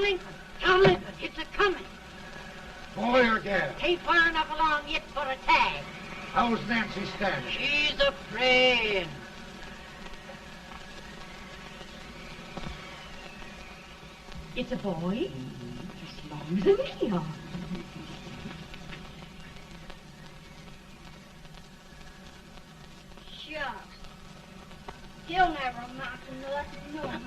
Lincoln. John Lincoln, it's a-coming. Boy or gal? Ain't far enough along yet for a tag. How's Nancy standing? She's afraid. It's a boy, as long as a me are. Shucks. He'll never amount to nothing, no how.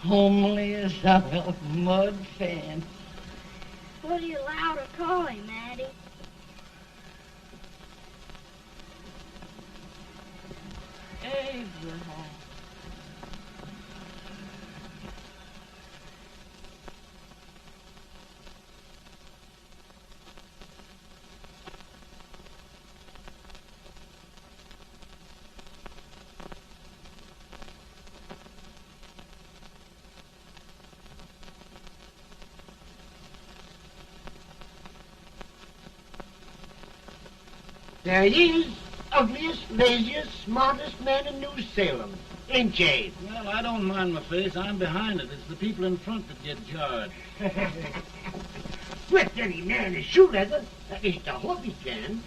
Homely as a mud fan. What do you allow to call him, Addie? Abraham. There he is, ugliest, laziest, smartest man in New Salem. Ain't Jay? Well, I don't mind my face. I'm behind it. It's the people in front that get jarred. With any man is shoe leather. At least I hope he can.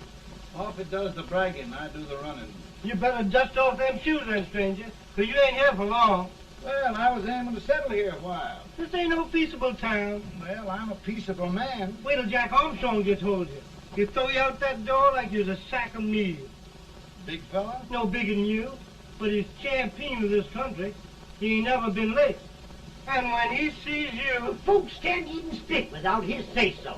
Off it does the bragging. I do the running. You better dust off them shoes then, stranger, 'cause you ain't here for long. Well, I was aiming to settle here a while. This ain't no peaceable town. Well, I'm a peaceable man. Wait till Jack Armstrong gets hold of you. He'll throw you out that door like you're a sack of meal. Big fella? No bigger than you, but he's champion of this country. He ain't never been late. And when he sees you... Folks can't even speak without his say-so.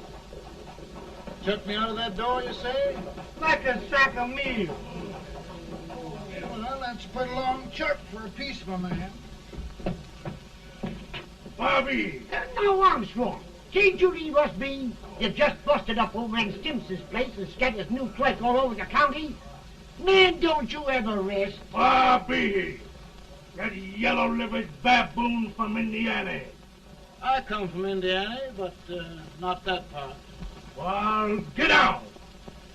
Took me out of that door, you say? like a sack of meal. Well, that's pretty long chirp for a peaceable man. Bobby! Now, Armstrong, can't you leave us be? You just busted up over in Stimpson's place and scattered new clerk all over the county. Man, don't you ever rest. Bobby! That yellow-livered baboon from Indiana. I come from Indiana, but not that part. Well, get out.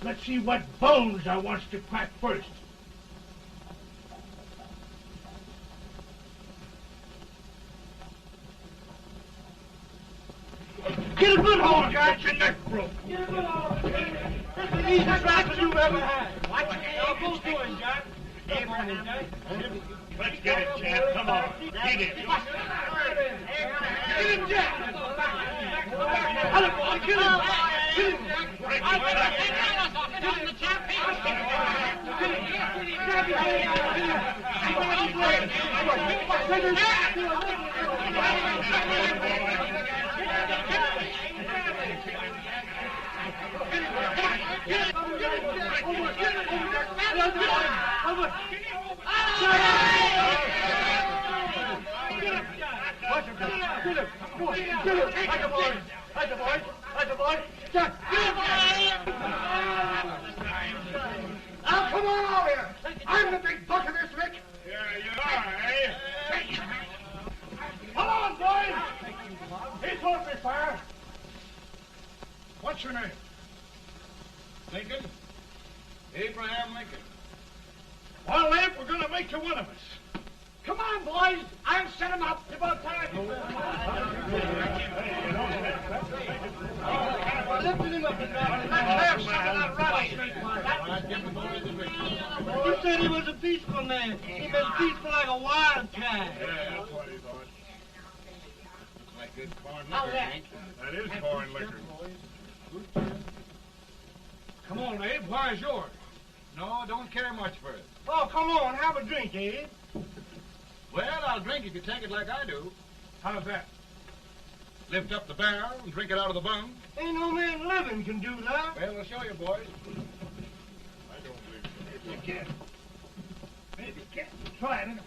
Let's see what bones I wants to crack first. Get a good hold, Jack. Your neck broke. Get a good hold. That's the easiest rifle you've ever had. Watch it. Now, both doing, Jack. Abraham. Let's get it, Jack. Come on. Get it. Get him, Jack. Hello, boy. Get him. Get him, Jack. Break it, Jack. Now, come on over here. I'm the big buck of this lick. Yeah, you are, eh? Come on, boys. He's off me, fire. What's your name? Lincoln? Abraham Lincoln. Well, Abe, we're going to make you one of us. Come on, boys. I'll set him up. It's about time. Lifted him up and down. Let's have some of that rattlesnake. He said he was a peaceful man. He been peaceful like a wildcat. Yeah, that's what he thought. Looks like good corn How's liquor, that? Hank. That is corn liquor. Come on, Abe. Where's yours? No, don't care much for it. Oh, come on. Have a drink, Abe. Well, I'll drink if you take it like I do. How's that? Lift up the barrel and drink it out of the bung. Ain't no man living can do that. Well, we'll show you, boys. I don't believe so. You can. Maybe you can. Try it anyway.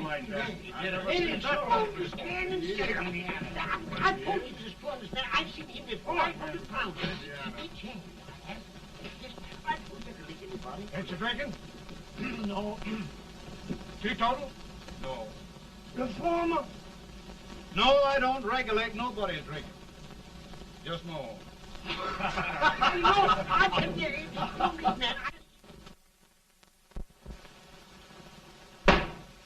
Like that. I told you this to understand. I've seen him with 500 pounds. Ain't you drinking? No. Teetotal? No. Reformer? No, I don't regulate nobody's drinking. Just my own. I can get it. Don't mean that.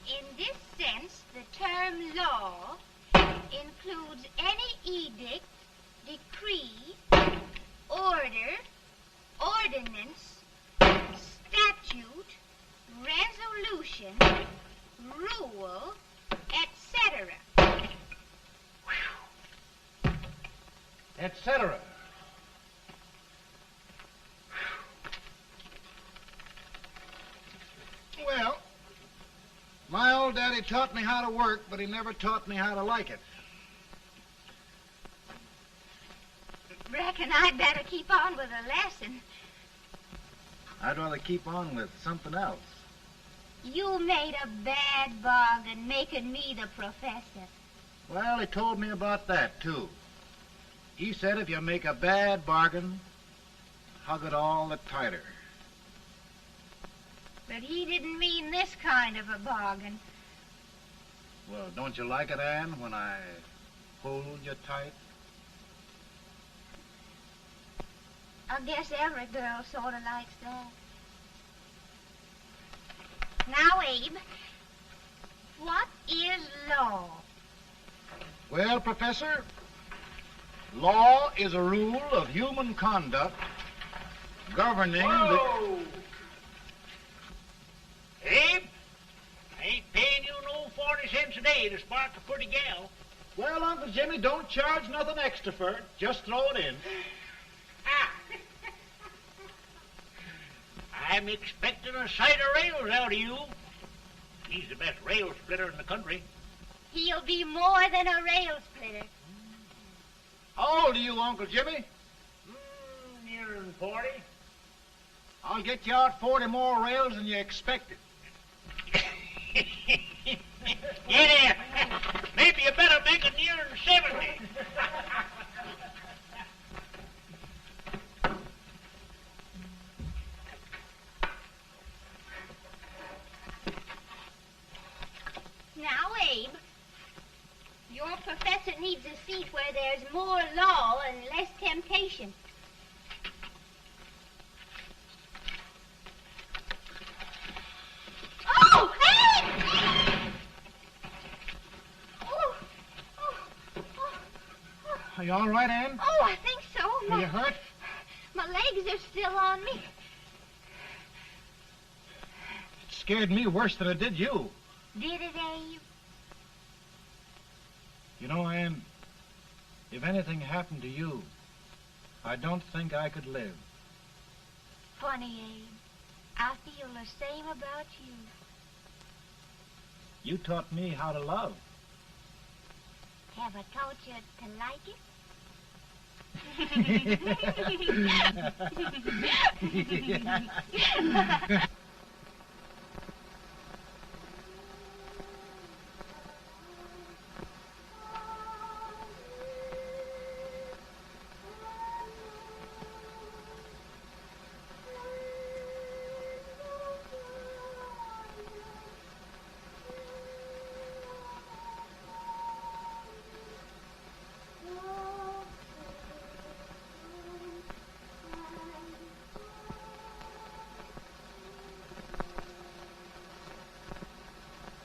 In this sense, the term law includes any edict, decree, order, ordinance, statute, resolution, rule, etc. Etc. Well, my old daddy taught me how to work, but he never taught me how to like it. Reckon I'd better keep on with the lesson. I'd rather keep on with something else. You made a bad bargain making me the professor. Well, he told me about that, too. He said if you make a bad bargain, hug it all the tighter. But he didn't mean this kind of a bargain. Well, don't you like it, Ann, when I hold you tight? I guess every girl sort of likes that. Now, Abe, what is law? Well, Professor, law is a rule of human conduct governing Whoa! Abe, I ain't paying you no 40 cents a day to spark a pretty gal. Well, Uncle Jimmy, don't charge nothing extra for it. Just throw it in. Ah. I'm expecting a sight of rails out of you. He's the best rail splitter in the country. He'll be more than a rail splitter. How old are you, Uncle Jimmy? Nearing 40. I'll get you out 40 more rails than you expected. Yeah, maybe you better make it nearing 70. Now, Abe, your professor needs a seat where there's more law and less temptation. Oh, Abe! Are you all right, Ann? Oh, I think so. Are you hurt? My legs are still on me. It scared me worse than it did you. Did it, Abe? You know, Ann, if anything happened to you, I don't think I could live. Funny, Abe. I feel the same about you. You taught me how to love. Have I taught you to like it?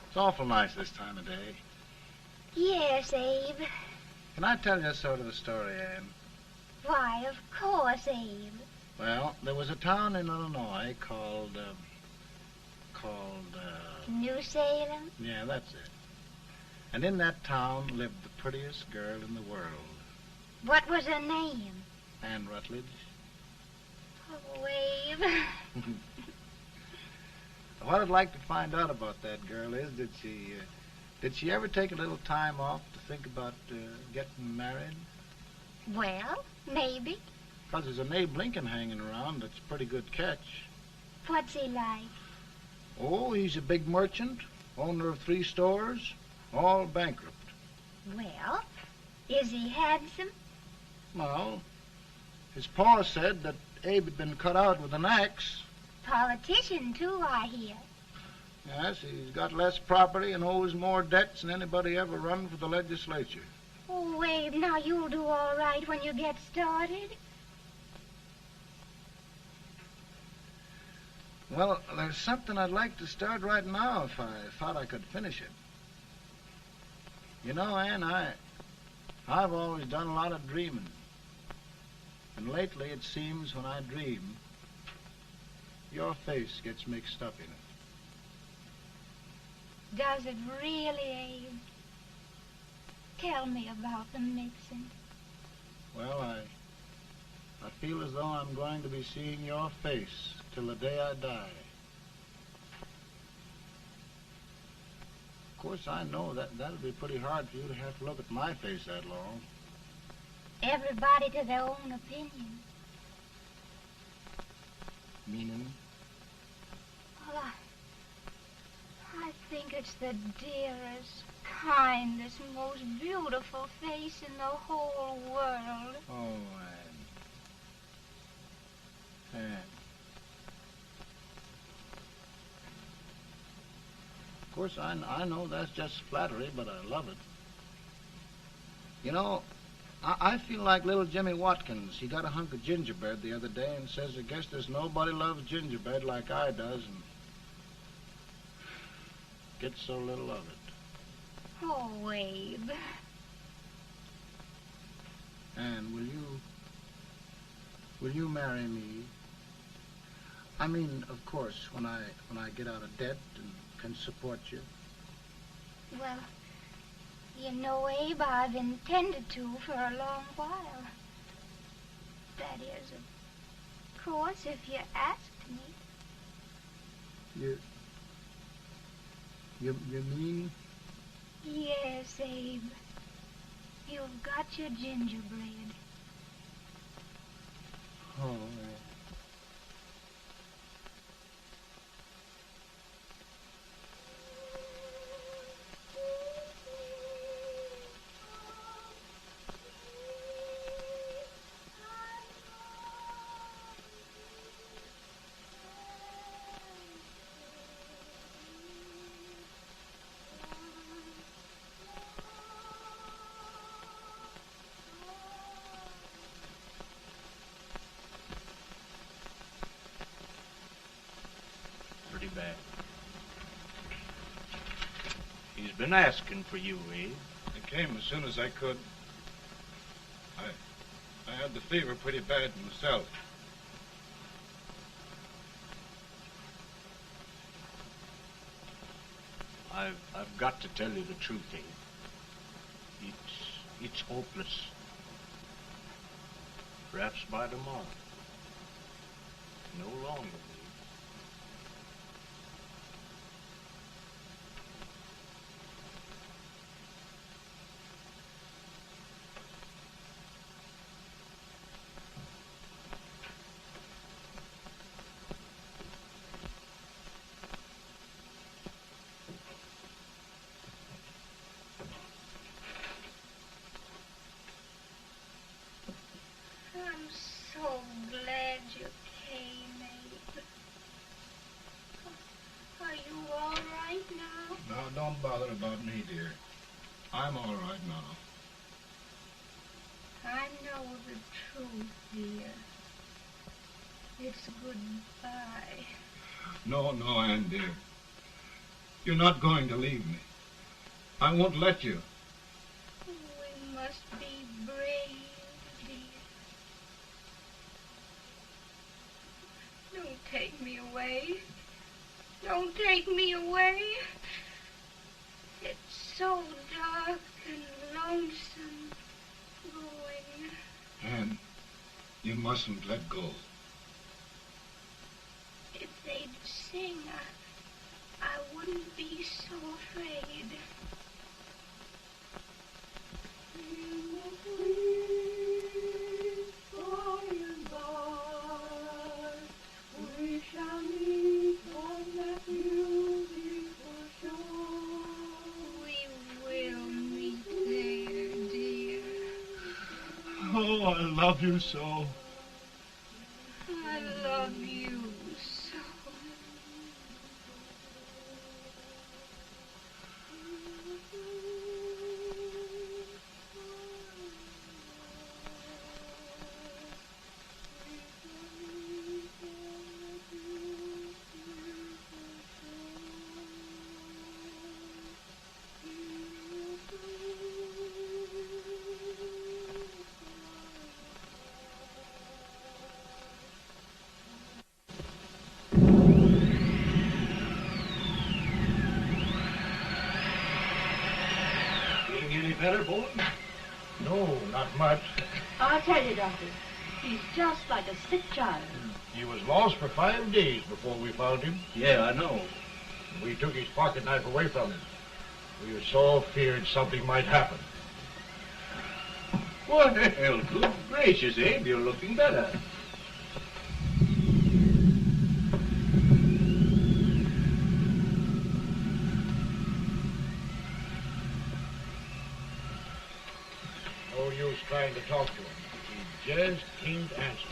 It's awful nice this time of day. Yes, Abe. Can I tell you sort of a story, Ann? Why, of course, Abe. Well, there was a town in Illinois called, New Salem? yeah, that's it. And in that town lived the prettiest girl in the world, What was her name? Ann Rutledge. Oh, Abe. What I'd like to find out about that girl is, did she ever take a little time off to think about getting married? Well, maybe. Because there's an Abe Lincoln hanging around that's a pretty good catch. What's he like? Oh, he's a big merchant, owner of 3 stores, all bankrupt. Well, is he handsome? Well, his pa said that Abe had been cut out with an axe. Politician, too, I hear. Yes, he's got less property and owes more debts than anybody ever run for the legislature. Oh, Abe, now you'll do all right when you get started. Well, there's something I'd like to start right now if I thought I could finish it. You know, Ann, I've always done a lot of dreaming. And lately it seems when I dream, your face gets mixed up in it. Does it really, Abe? Tell me about the mixing. Well, I feel as though I'm going to be seeing your face till the day I die. Of course, I know that'll be pretty hard for you to have to look at my face that long. Everybody to their own opinion. Meaning? Well, I think it's the dearest, kindest, most beautiful face in the whole world. Oh, Ann. Of course, I know that's just flattery, but I love it. You know, I feel like little Jimmy Watkins. He got a hunk of gingerbread the other day and says, I guess there's nobody loves gingerbread like I does, and gets so little of it. Oh, Abe. Ann, will you marry me? I mean, of course, when I get out of debt and can support you. Well, you know, Abe, I've intended to for a long while. That is, of course, if you asked me. You mean? Yes, Abe. You've got your gingerbread. Oh, Bad. He's been asking for you, Abe. I came as soon as I could. I had the fever pretty bad myself. I've got to tell you the truth, Abe. It's hopeless. Perhaps by tomorrow. No longer. I'm so glad you came, Abe. Are you all right now? No, don't bother about me, dear. I'm all right now. I know the truth, dear. It's goodbye. No, Ann, dear. You're not going to leave me. I won't let you. We must be brave, dear. Don't take me away. Don't take me away. It's so dark and lonesome going. Ann, you mustn't let go. If they'd sing, I wouldn't be so afraid. We shall meet on that beautiful shore. We will meet there, dear. Oh, I love you so. I love you so. better, Bolton? No, not much. I'll tell you, Doctor, he's just like a sick child. He was lost for 5 days before we found him. Yeah, I know. We took his pocket knife away from him. We were so feared something might happen. Well, good gracious, Abe, you're looking better. No use trying to talk to him. He just can't answer.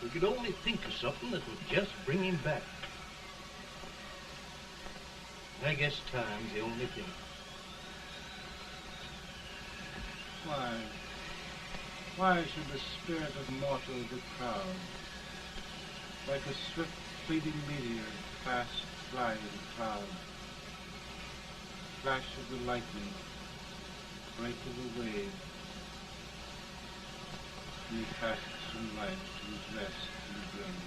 We could only think of something that would just bring him back. I guess time's the only thing. Why should the spirit of mortal be proud? Like a swift fleeting meteor, fast flying cloud. Flash of the lightning, break of the wave. He passes from life to his rest in the grave.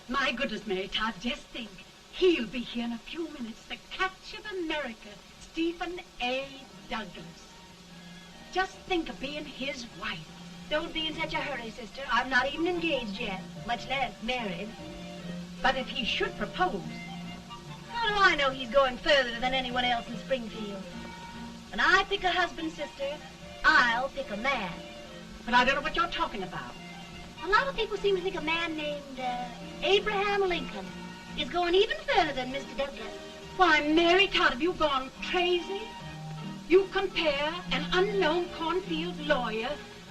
My goodness, Mary Todd, just think. He'll be here in a few minutes. The catch of America, Stephen A. Douglas. Just think of being his wife. Don't be in such a hurry, sister. I'm not even engaged yet, much less married. But if he should propose... How do I know he's going further than anyone else in Springfield? When I pick a husband, sister, I'll pick a man. But I don't know what you're talking about. A lot of people seem to think a man named Abraham Lincoln is going even further than Mr. Douglas. Why, Mary Todd, have you gone crazy? You compare an unknown cornfield lawyer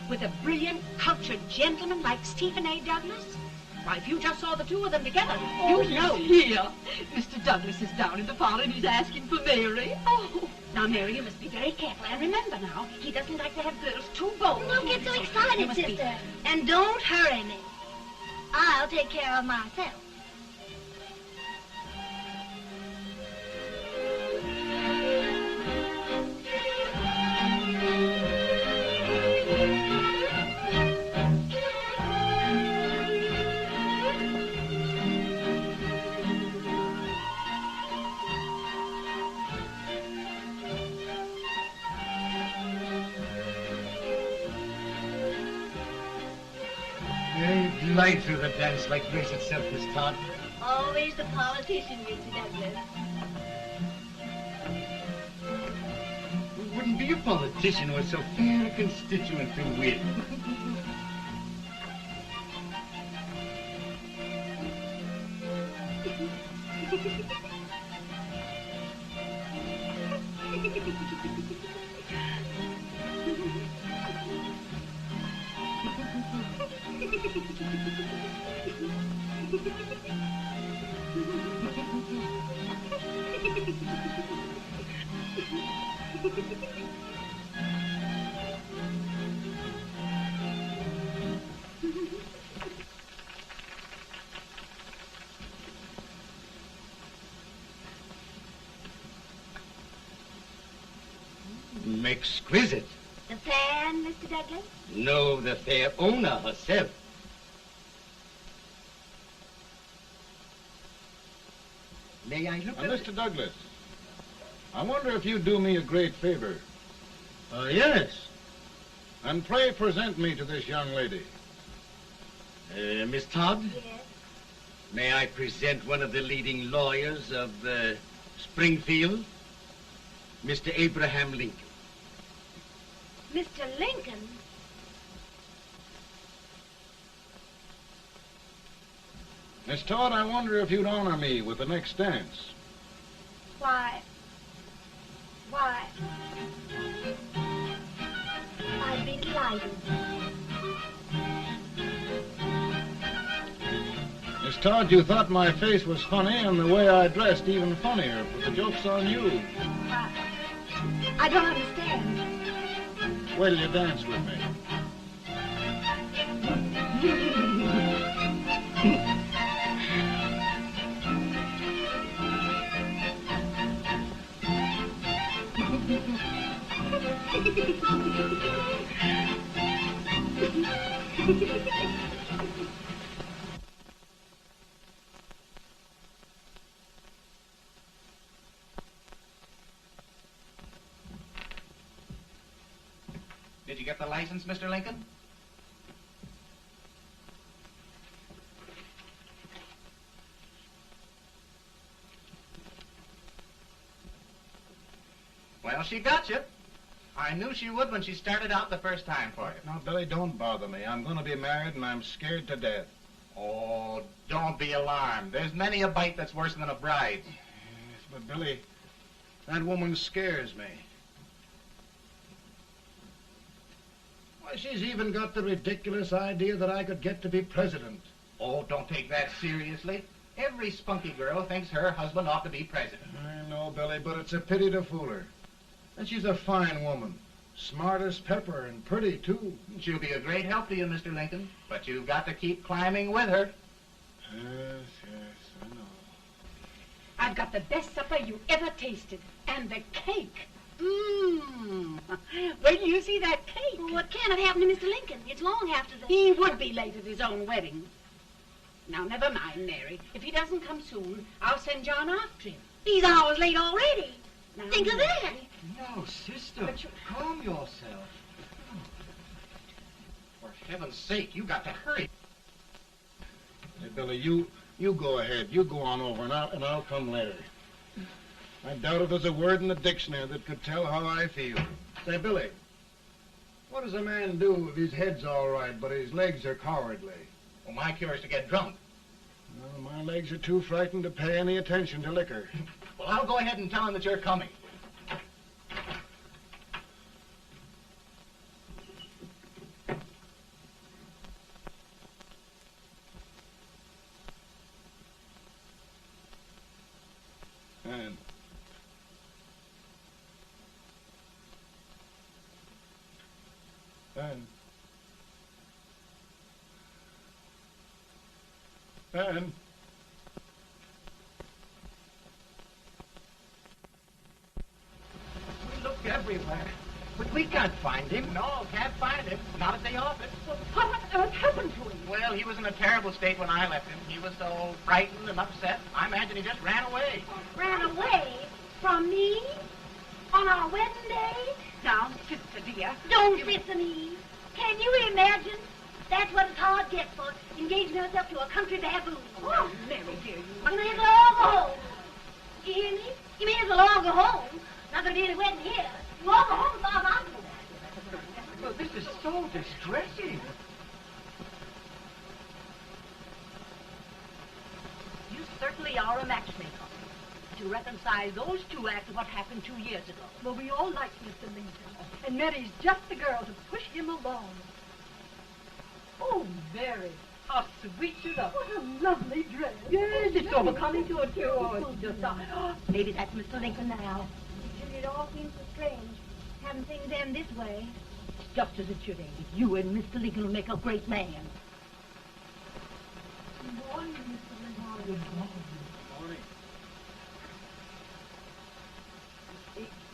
with a brilliant, cultured gentleman like Stephen A. Douglas? Why, if you just saw the two of them together, Oh, you'd know. Here. Mr. Douglas is down in the parlor and he's asking for Mary. Oh. Now, Mary, you must be very careful. And remember now, he doesn't like to have girls too bold. Don't get so You excited, must be- sister. And don't hurry me. I'll take care of myself. You glide through the dance like grace itself, Miss Todd. Always the politician, Mr. Douglas. We wouldn't be a politician with so fair a constituent to win. Exquisite. The fan, Mr. Douglas? No, the fair owner herself. May I look at it? Mr. Douglas, I wonder if you'd do me a great favor. Yes. And pray present me to this young lady. Miss Todd? Yes. May I present one of the leading lawyers of Springfield, Mr. Abraham Lincoln. Mr. Lincoln? Miss Todd, I wonder if you'd honor me with the next dance. Why, I'd be delighted. Miss Todd, you thought my face was funny and the way I dressed even funnier, but the joke's on you. I don't understand. Wait till you dance with me. Did you get the license, Mr. Lincoln? Well, she got you. I knew she would when she started out the first time for you. Now, Billy, don't bother me. I'm going to be married and I'm scared to death. Oh, don't be alarmed. There's many a bite that's worse than a bride. Yes, but Billy, that woman scares me. Why, she's even got the ridiculous idea that I could get to be president. Oh, don't take that seriously. Every spunky girl thinks her husband ought to be president. I know, Billy, but it's a pity to fool her. And she's a fine woman. Smart as pepper and pretty, too. She'll be a great help to you, Mr. Lincoln. But you've got to keep climbing with her. Yes, I know. I've got the best supper you ever tasted. And the cake. Mmm. When you see that cake. Well, what can have happened to Mr. Lincoln? It's long after the... He would be late at his own wedding. Now, never mind, Mary. If he doesn't come soon, I'll send John after him. He's hours late already. Now, Think of that. No, sister. But you- Calm yourself. For heaven's sake, you got to hurry. Hey, Billy, you go ahead. You go on over, and I'll come later. I doubt if there's a word in the dictionary that could tell how I feel. Say, Billy, what does a man do if his head's all right, but his legs are cowardly? Well, my cure is to get drunk. Well, my legs are too frightened to pay any attention to liquor. Well, I'll go ahead and tell him that you're coming. Ann. We looked everywhere, but we can't find him. No, can't find him. Not at the office. Well, what on earth happened to him? Well, he was in a terrible state when I left him. He was so frightened and upset. I imagine he just ran away. Ran away from me? On our wedding day? Now, sister dear. Don't listen, Eve. Can you imagine? That's what it's hard gets for engaging herself to a country baboon. Oh, Mary, dear, You may as well all go home. You hear me? You may as well all go home. Not gonna be any wedding here. You all go home as far as I'm concerned. Well, this is so distressing. You certainly are a matchmaker. To reconcile those two after what happened 2 years ago. Well, we all like Mr. Lincoln, and Mary's just the girl to push him along. Oh, Mary, how sweet you look. What a lovely dress. Yes, it's overcoming to it, too. Oh, it's just... maybe that's Mr. Lincoln now. It all seems so strange, having things end this way. It's just as it should end. You and Mr. Lincoln will make a great man. Good morning, Mr. Lincoln. Good morning.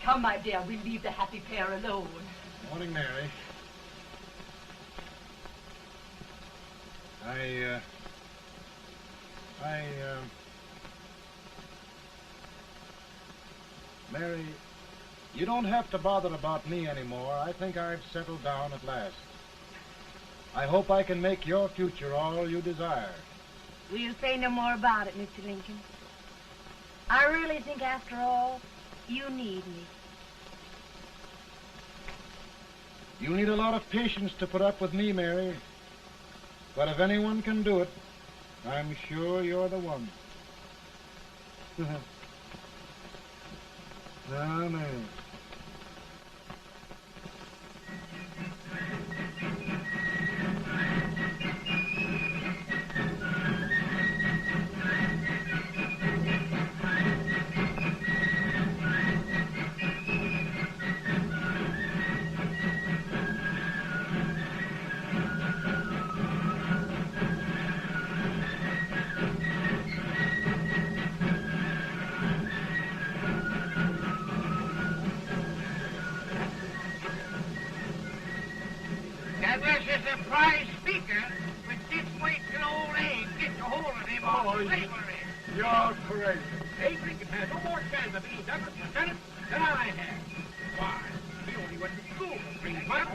Come, my dear, we'll leave the happy pair alone. Morning, Mary. Mary, you don't have to bother about me anymore. I think I've settled down at last. I hope I can make your future all you desire. We'll say no more about it, Mr. Lincoln. I really think, after all, you need me. You need a lot of patience to put up with me, Mary. But if anyone can do it, I'm sure you're the one. Now, Mary. Douglas is a prize speaker, but this wait till old age gets a hold of him on slavery. You're crazy. Abe Lincoln has no more chance of being Douglas Lieutenant than I have. Why, he only went to school for 3 months.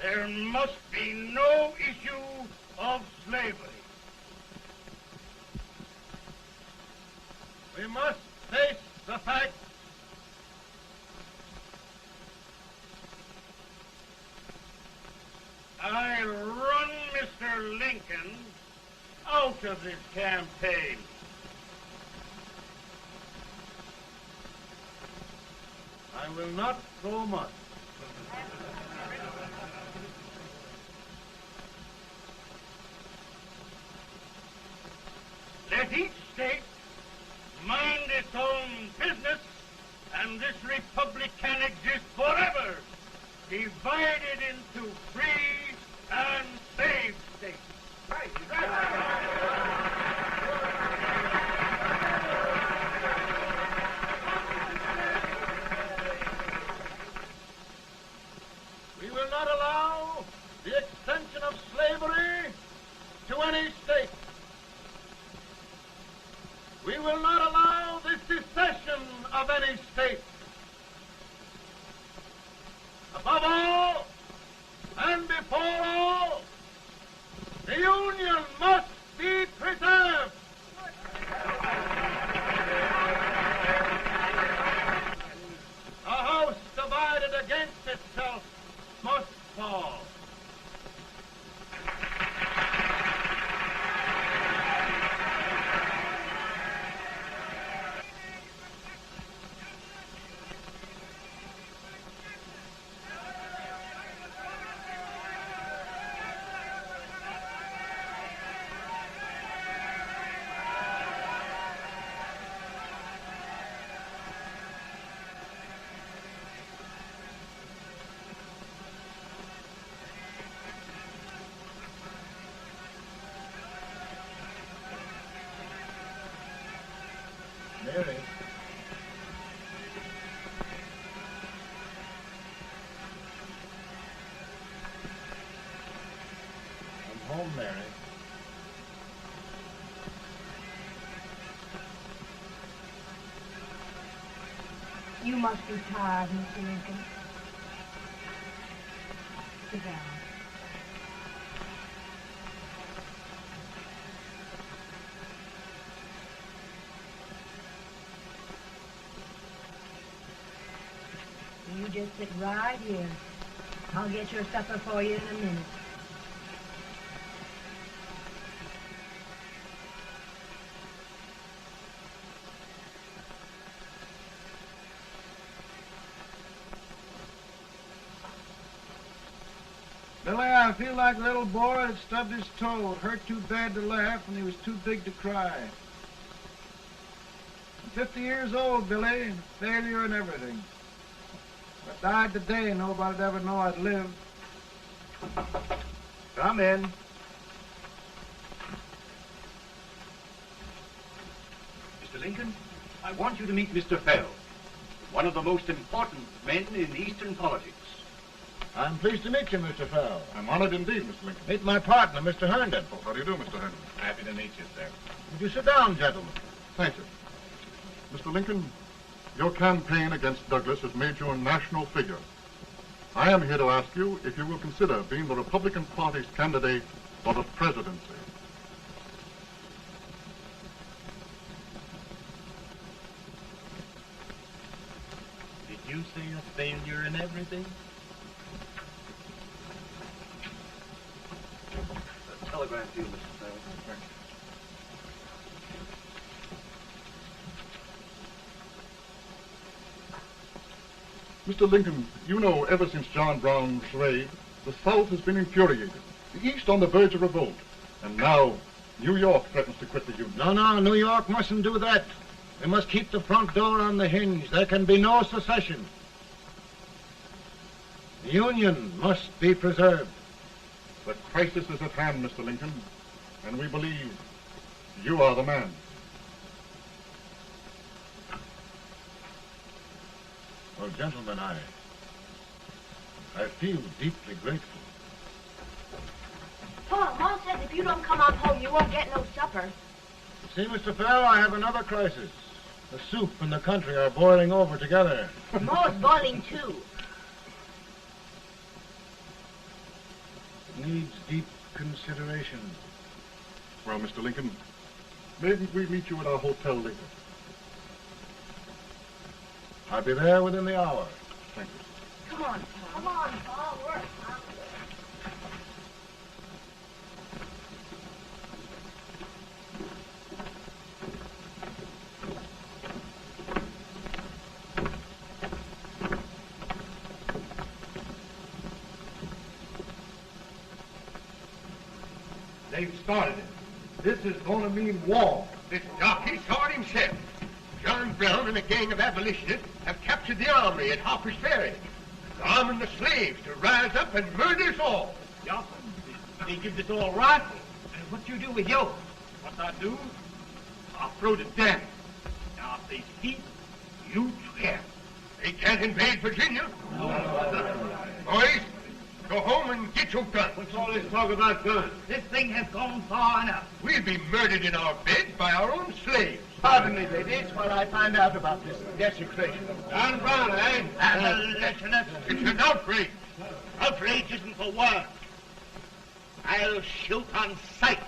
There must be no issue of slavery. We must face the fact I run Mr. Lincoln out of this campaign. I will not go much. Let each state mind its own business, and this republic can exist forever, divided into free and slave states. Right. We will not allow the extension of slavery to any state. We will not allow the secession of any state. Above all, and before all, the Union must be preserved. A house divided against itself must fall. home, Mary. You must be tired, Mr. Lincoln. Sit down. You just sit right here. I'll get your supper for you in a minute. Billy, I feel like a little boy that stubbed his toe. It hurt too bad to laugh, and he was too big to cry. I'm 50 years old, Billy, failure and everything. If I died today, nobody'd ever know I'd lived. Come in. Mr. Lincoln, I want you to meet Mr. Fell, one of the most important men in Eastern politics. I'm pleased to meet you, Mr. Fell. I'm honored indeed, Mr. Lincoln. Meet my partner, Mr. Herndon. Oh, how do you do, Mr. Herndon? Happy to meet you, sir. Would you sit down, gentlemen? Thank you. Mr. Lincoln, your campaign against Douglas has made you a national figure. I am here to ask you if you will consider being the Republican Party's candidate for the presidency. Did you say a failure in everything? A telegram to you, Mr. Fell. Thank you. Mr. Lincoln, you know ever since John Brown's raid, the South has been infuriated, the East on the verge of revolt, and now New York threatens to quit the Union. No, New York mustn't do that. They must keep the front door on the hinge. There can be no secession. The Union must be preserved. The crisis is at hand, Mr. Lincoln, and we believe you are the man. Well, gentlemen, I feel deeply grateful. Paul, Mom says if you don't come on home, you won't get no supper. See, Mr. Fell, I have another crisis. The soup and the country are boiling over together. Mo's boiling too. Needs deep consideration. Well, Mr. Lincoln, maybe we meet you at our hotel later. I'll be there within the hour. Thank you. Come on, Paul. Come on, Paul. Work. They've started it. This is going to mean war. This jockey saw it himself. John Brown and a gang of abolitionists have captured the armory at Harper's Ferry. They're arming the slaves to rise up and murder us all. Johnson, they give us all rifles. And what you do with yours? What I do? I'll throw the damn. Now, if they speak, you swear. They can't invade Virginia. Boys, go home and get your guns. What's all this talk about guns? This thing has gone far enough. We'll be murdered in our beds by our own slaves. Pardon me, ladies, while I find out about this desecration. John Brown, eh? Abolitionists. It's an outrage. Outrage isn't the word. I'll shoot on sight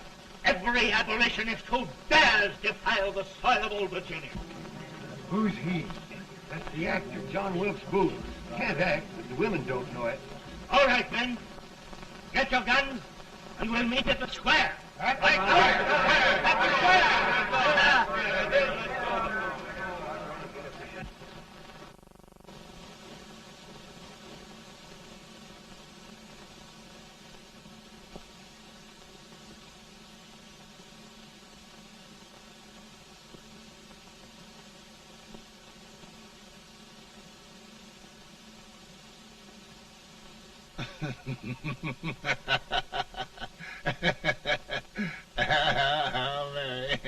every abolitionist who dares defile the soil of old Virginia. Who's he? That's the actor, John Wilkes Booth. Can't act, but the women don't know it. All right, men. Get your guns, and we'll meet at the square. At the square! Mary.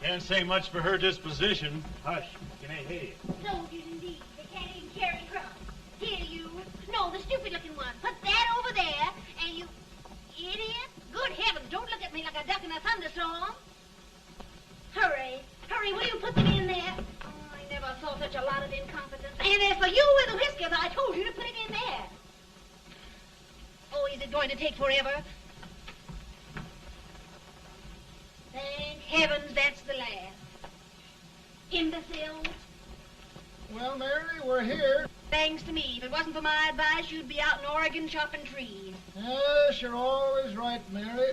Can't say much for her disposition. Hush, can I hear you? Soldiers indeed. They can't even carry crumbs. Here, you. confidence. And as for you with the whiskers, I told you to put it in there. Oh, is it going to take forever? Thank heavens that's the last. Imbecile. Well, Mary, we're here. Thanks to me. If it wasn't for my advice, you'd be out in Oregon chopping trees. Yes, you're always right, Mary.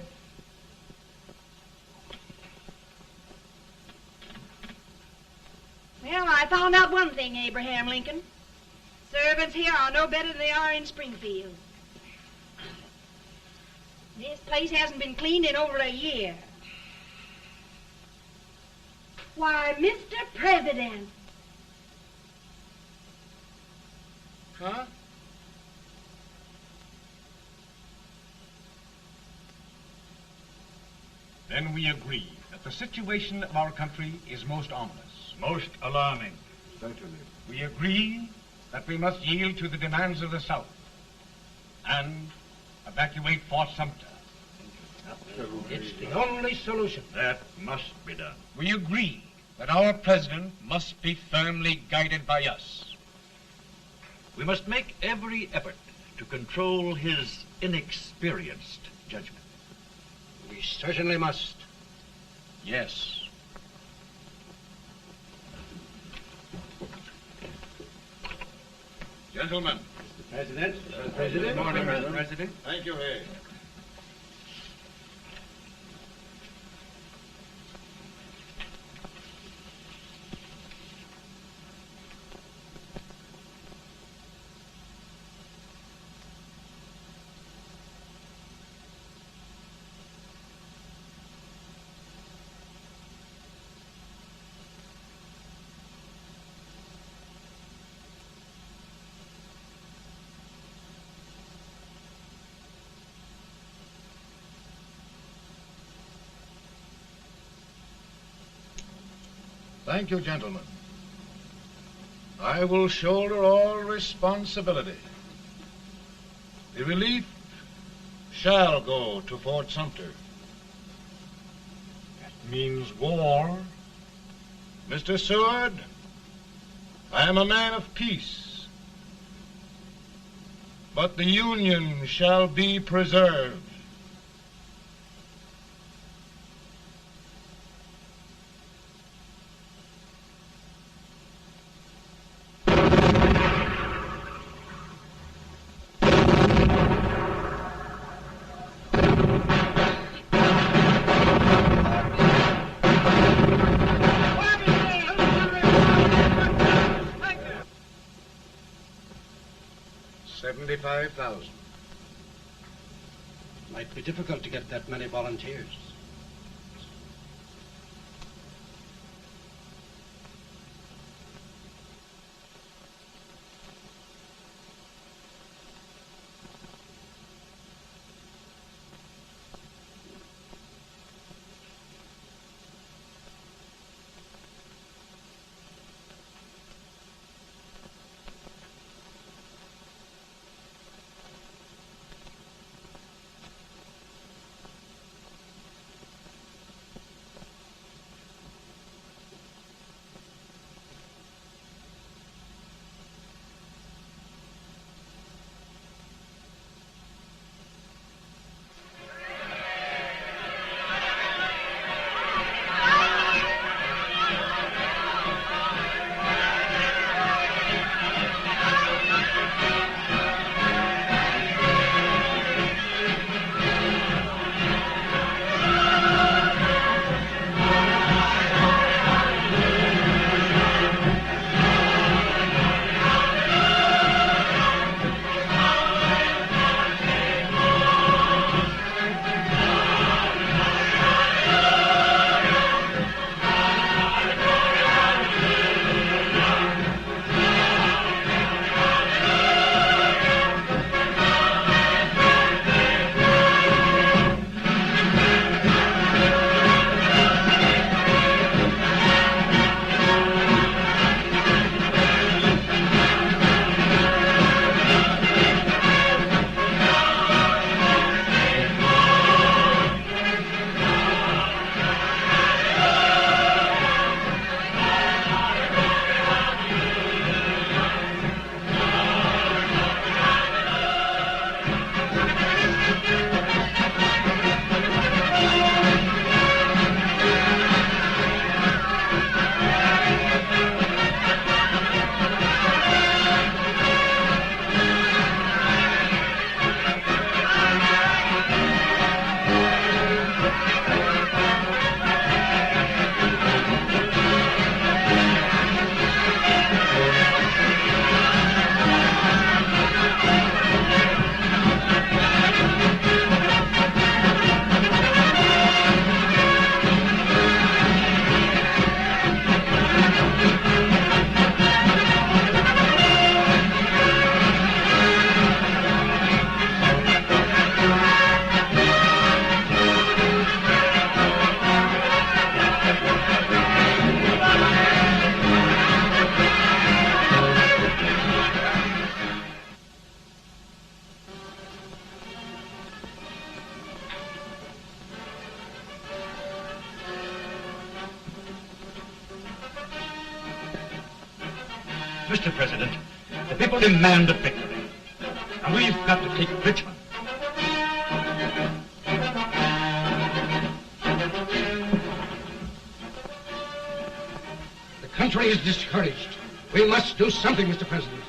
Well, I found out one thing, Abraham Lincoln. Servants here are no better than they are in Springfield. This place hasn't been cleaned in over a year. Why, Mr. President. Huh? Then we agree that the situation of our country is most ominous. Most alarming. Certainly. We agree that we must yield to the demands of the South and evacuate Fort Sumter. It's the only solution. That must be done. We agree that our president must be firmly guided by us. We must make every effort to control his inexperienced judgment. We certainly must. Yes. Gentlemen. Mr. President. Mr. President. Good morning, Mr. President. Thank you, Hay. Thank you, gentlemen. I will shoulder all responsibility. The relief shall go to Fort Sumter. That means war. Mr. Seward, I am a man of peace, but the Union shall be preserved. $75,000. Might be difficult to get that many volunteers. Mr. President, the people demand a victory. And we've got to take Richmond. The country is discouraged. We must do something, Mr. President.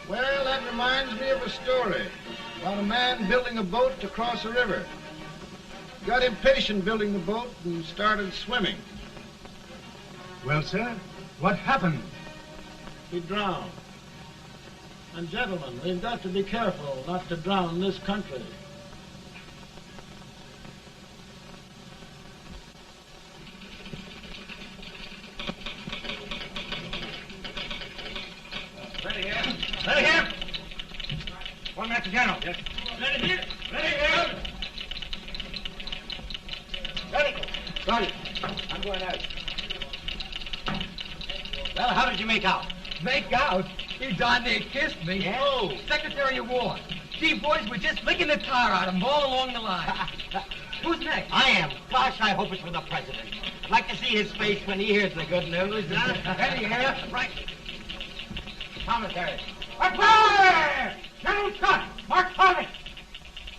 Well, that reminds me of a story about a man building a boat to cross a river. He got impatient building the boat and started swimming. Well, sir, what happened? He drowned. And gentlemen, we've got to be careful not to drown this country. Ready here. Ready here. 1 minute to General. Yes. Ready here. Ready here. Ready. Ready. I'm going out. Well, how did you make out? Make out? He darn near kissed me. Yeah? Oh, Secretary of War. Gee, boys, we're just licking the tar out of him all along the line. Who's next? I am. Gosh, I hope it's for the president. I'd like to see his face when he hears the good news. Ready here. Right. Commissary. Fire! General Scott! Mark Thomas!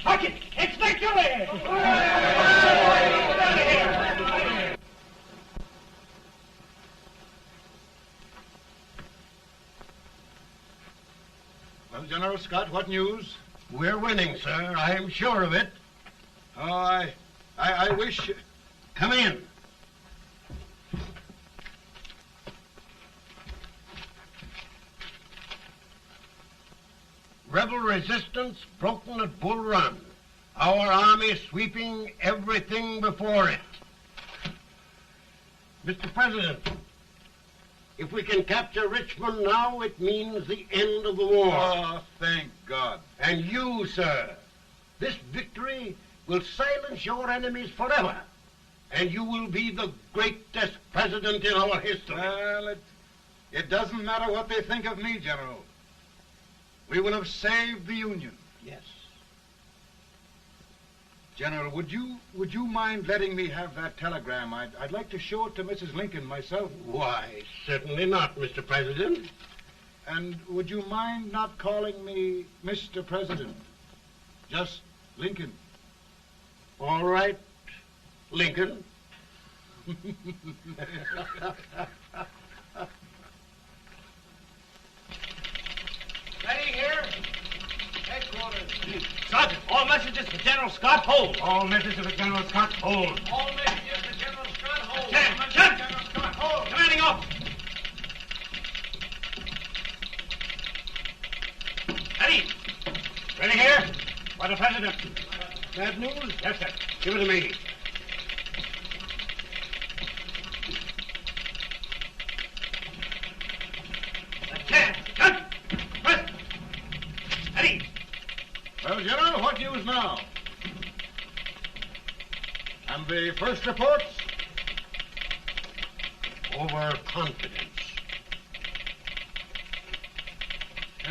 Sergeant, it's victory! Well, General Scott, what news? We're winning, sir. I'm sure of it. Oh, I wish... Come in. Rebel resistance broken at Bull Run. Our army sweeping everything before it. Mr. President, if we can capture Richmond now, it means the end of the war. Oh, thank God. And you, sir, this victory will silence your enemies forever. And you will be the greatest president in our history. Well, it doesn't matter what they think of me, General. We will have saved the Union. Yes. General, would you mind letting me have that telegram? I'd like to show it to Mrs. Lincoln myself. Why, certainly not, Mr. President. And would you mind not calling me Mr. President? Just Lincoln. All right, Lincoln. Ready here. Headquarters. Sergeant, all messages for General Scott, hold. All messages for General Scott, hold. All messages for General Scott, hold. General Scott, hold. Commanding officer. Ready. Ready here. For the President. Bad news? Yes, sir. Give it to me. Well, General, what news now? And the first reports? Overconfidence.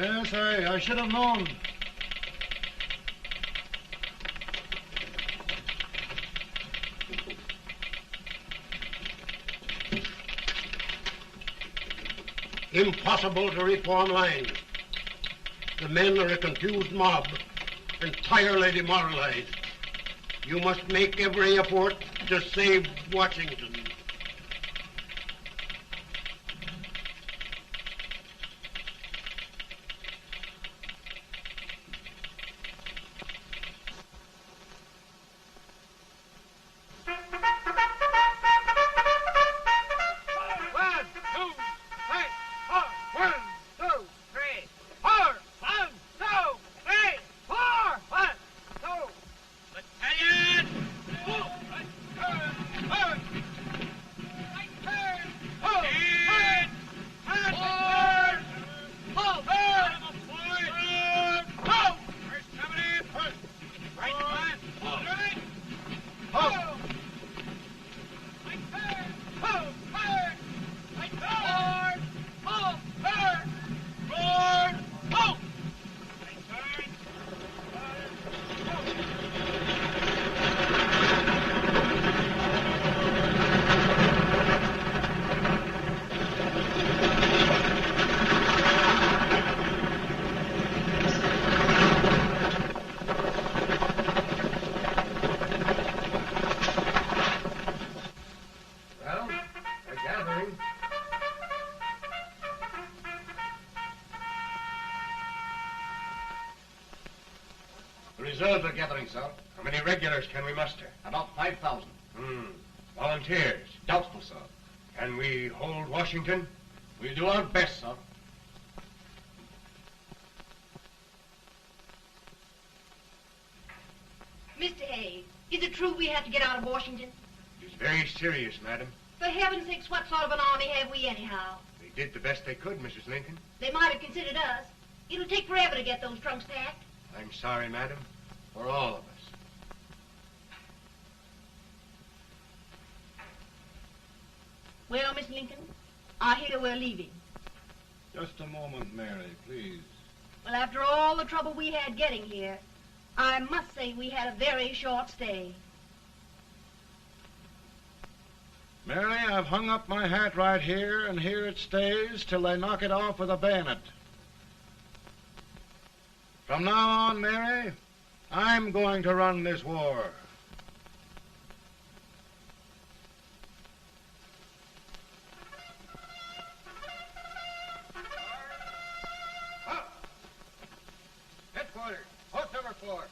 Yes, I should have known. Impossible to reform lines. The men are a confused mob, entirely demoralized. You must make every effort to save Washington. Reserves are gathering, sir. How many regulars can we muster? About 5,000. Volunteers? Doubtful, sir. Can we hold Washington? We'll do our best, sir. Mr. Hayes, is it true we have to get out of Washington? It's very serious, madam. For heaven's sakes, what sort of an army have we anyhow? They did the best they could, Mrs. Lincoln. They might have considered us. It'll take forever to get those trunks packed. I'm sorry, madam, for all of us. Well, Miss Lincoln, I hear we're leaving. Just a moment, Mary, please. Well, after all the trouble we had getting here, I must say we had a very short stay. Mary, I've hung up my hat right here, and here it stays till they knock it off with a bayonet. From now on, Mary, I'm going to run this war. Headquarters, post number 4.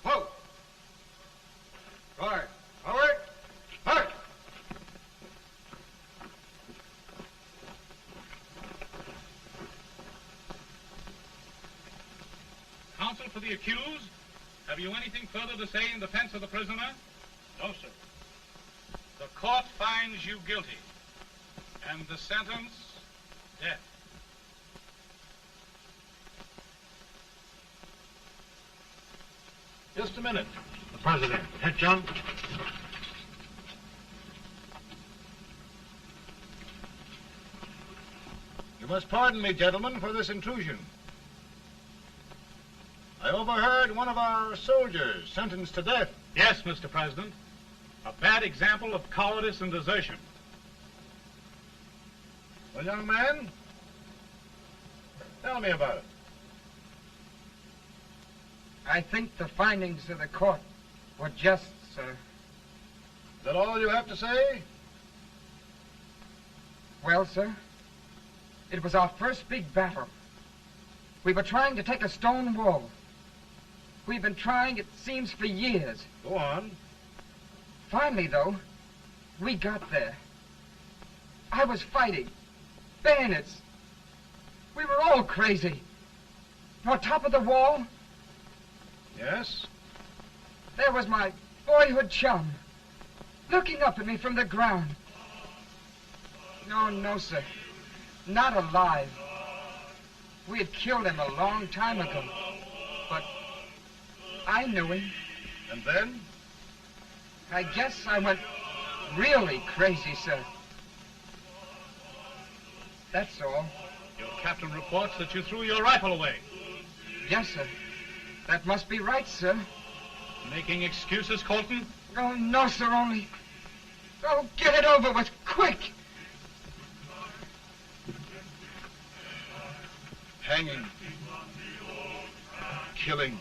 Whoa! Forward, forward, forward! Counsel for the accused, have you anything further to say in defense of the prisoner? No, sir. The court finds you guilty, and the sentence, death. Just a minute. The President. Head, John. You must pardon me, gentlemen, for this intrusion. I overheard one of our soldiers sentenced to death. Yes, Mr. President. A bad example of cowardice and desertion. Well, young man, tell me about it. I think the findings of the court were just, sir. Is that all you have to say? Well, sir, it was our first big battle. We were trying to take a stone wall. We've been trying, it seems, for years. Go on. Finally, though, we got there. I was fighting. Bayonets. We were all crazy. On top of the wall, Yes? there was my boyhood chum, looking up at me from the ground. No, sir. Not alive. We had killed him a long time ago. But I knew him. And then? I guess I went really crazy, sir. That's all. Your captain reports that you threw your rifle away. Yes, sir. That must be right, sir. Making excuses, Colton? Oh, no, sir, only... Oh, get it over with, quick! Hanging. Killing.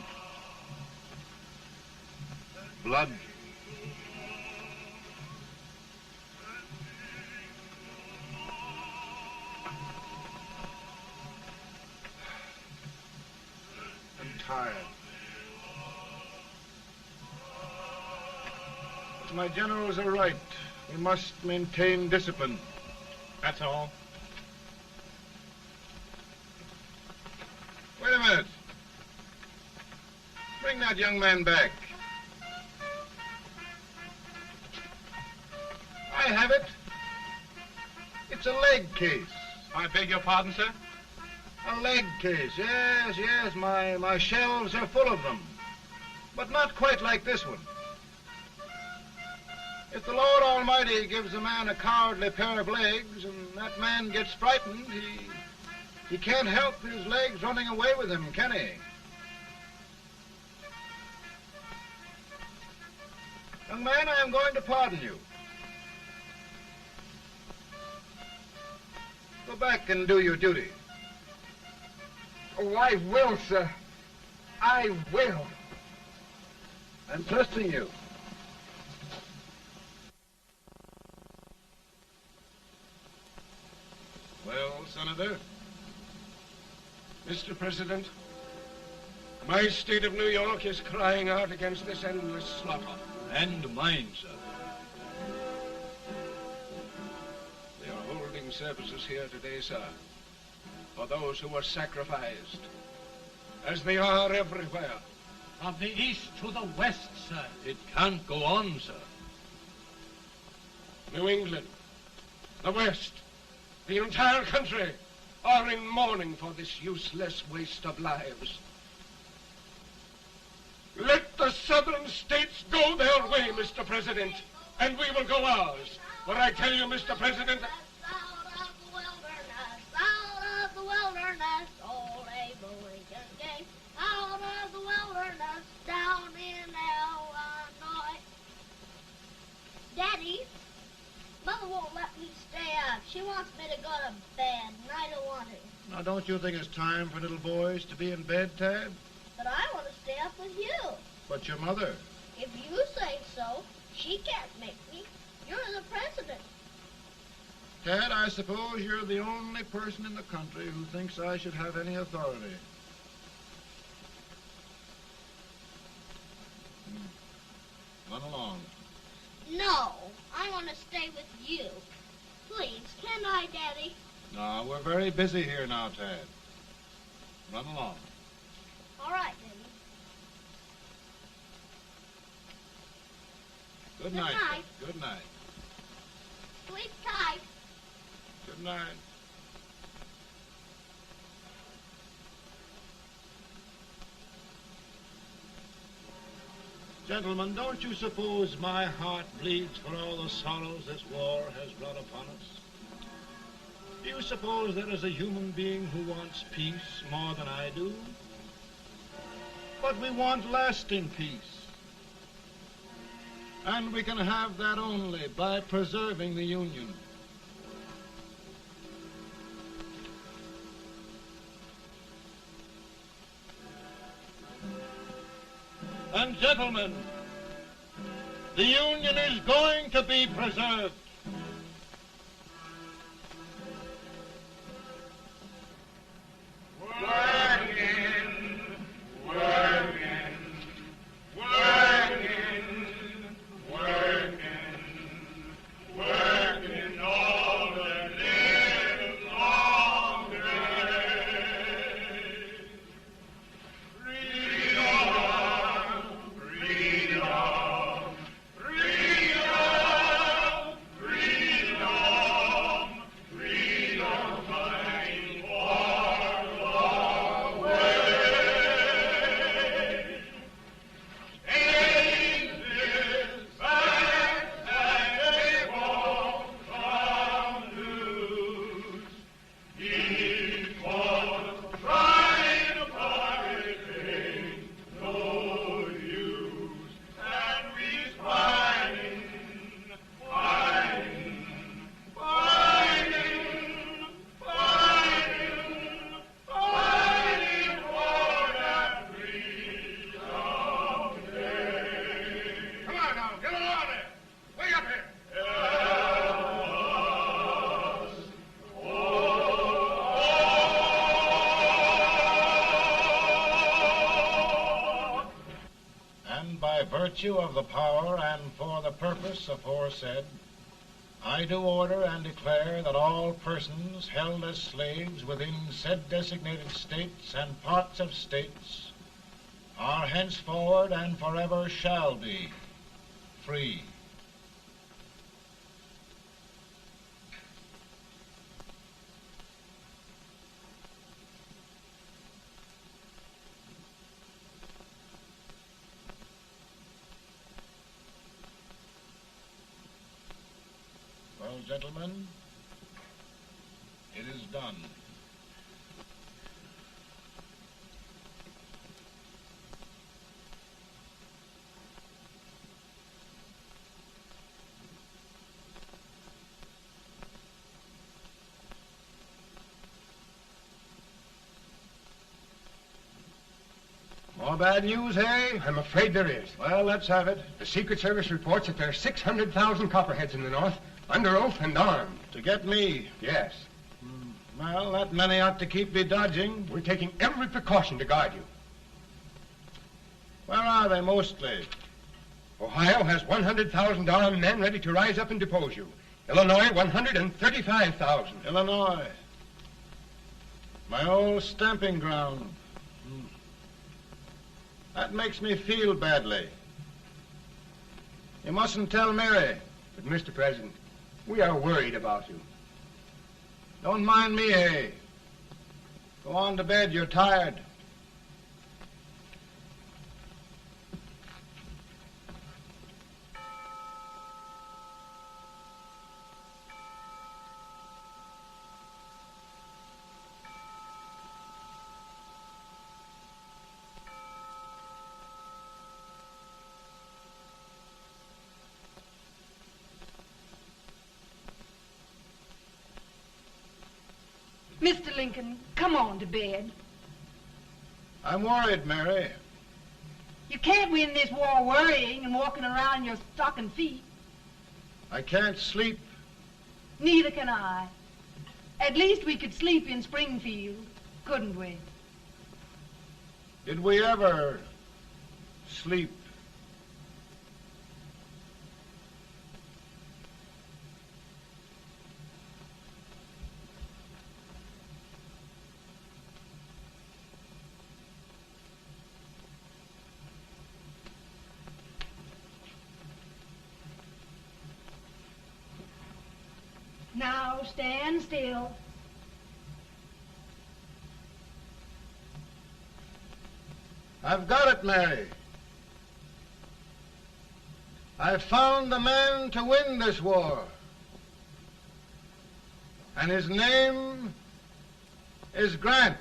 Blood. I'm tired. But my generals are right. We must maintain discipline. That's all. Wait a minute. Bring that young man back. I have it. It's a leg case. I beg your pardon, sir? A leg case, yes. My shelves are full of them. But not quite like this one. If the Lord Almighty gives a man a cowardly pair of legs and that man gets frightened, he can't help his legs running away with him, can he? Young man, I am going to pardon you. Go back and do your duty. Oh, I will, sir. I will. I'm trusting you. Well, Senator? Mr. President, My state of New York is crying out against this endless slaughter. And mine, sir. They are holding services here today, sir, for those who were sacrificed, as they are everywhere. From the east to the west, sir. It can't go on, sir. New England, the West, the entire country are in mourning for this useless waste of lives. Let the southern states go their way, Mr. President, and we will go ours. For I tell you, Mr. President, Out of the wilderness, old Abraham Lincoln came. Out of the wilderness, down in Illinois. Daddy, Mother won't let me stay up. She wants me to go to bed, and I don't want to. Now, don't you think it's time for little boys to be in bed, Tad? But I want to stay up with you. But your mother. If you say so, she can't make me. You're the president. Tad, I suppose you're the only person in the country who thinks I should have any authority. Run along. No, I want to stay with you. Please, can I, Daddy? No, we're very busy here now, Tad. Run along. All right, Daddy. Good Good night. night. Good night. Sleep tight. Good night. Gentlemen, don't you suppose my heart bleeds for all the sorrows this war has brought upon us? Do you suppose there is a human being who wants peace more than I do? But we want lasting peace. And we can have that only by preserving the Union. And gentlemen, the Union is going to be preserved. Working, working, working, working, working all the live long day. Freedom, freedom, freedom, freedom, freedom, fighting for the way. Ain't this fact that they won't come loose? Keep on trying to fight, ain't no use. And we's fighting, fighting, fighting, fighting, fighting for that freedom day. Come on now, get along there. Way up here. And by virtue of the power and for the purpose aforesaid, I do order and declare that all persons held as slaves within said designated states and parts of states are henceforward and forever shall be free. Well, gentlemen, it is done. More bad news, hey? I'm afraid there is. Well, let's have it. The Secret Service reports that there are 600,000 copperheads in the North, under oath and armed. To get me? Yes. Well, that many ought to keep me dodging. We're taking every precaution to guard you. Where are they mostly? Ohio has 100,000 men ready to rise up and depose you. Illinois, 135,000. Illinois. My old stamping ground. That makes me feel badly. You mustn't tell Mary. But, Mr. President, we are worried about you. Don't mind me, eh? Go on to bed. You're tired. Mr. Lincoln, come on to bed. I'm worried, Mary. You can't win this war worrying and walking around in your stocking feet. I can't sleep. Neither can I. At least we could sleep in Springfield, couldn't we? Did we ever sleep? Now stand still. I've got it, Mary. I've found the man to win this war. And his name is Grant.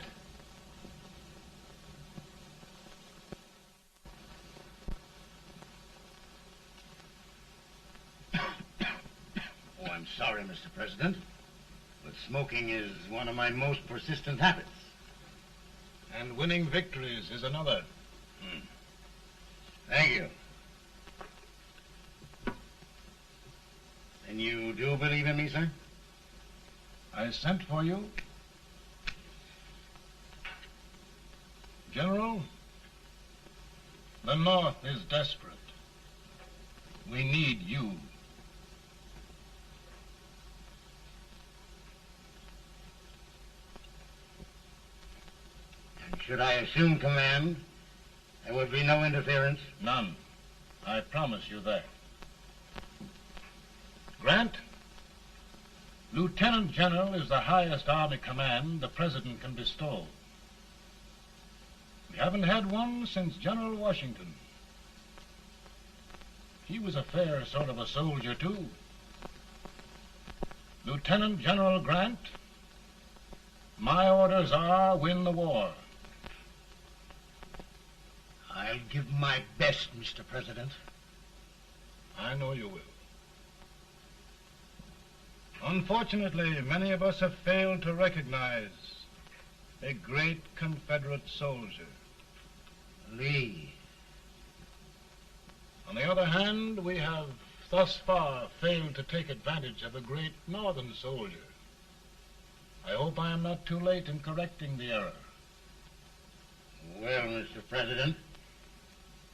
Oh, I'm sorry, Mr. President, but smoking is one of my most persistent habits. And winning victories is another. Thank you. And you do believe in me, sir? I sent for you. General, the North is desperate. We need you. And should I assume command, there would be no interference? None. I promise you that. Grant, Lieutenant General is the highest army command the President can bestow. We haven't had one since General Washington. He was a fair sort of a soldier, too. Lieutenant General Grant, my orders are win the war. I'll give my best, Mr. President. I know you will. Unfortunately, many of us have failed to recognize a great Confederate soldier, Lee. On the other hand, we have thus far failed to take advantage of a great Northern soldier. I hope I am not too late in correcting the error. Well, Mr. President,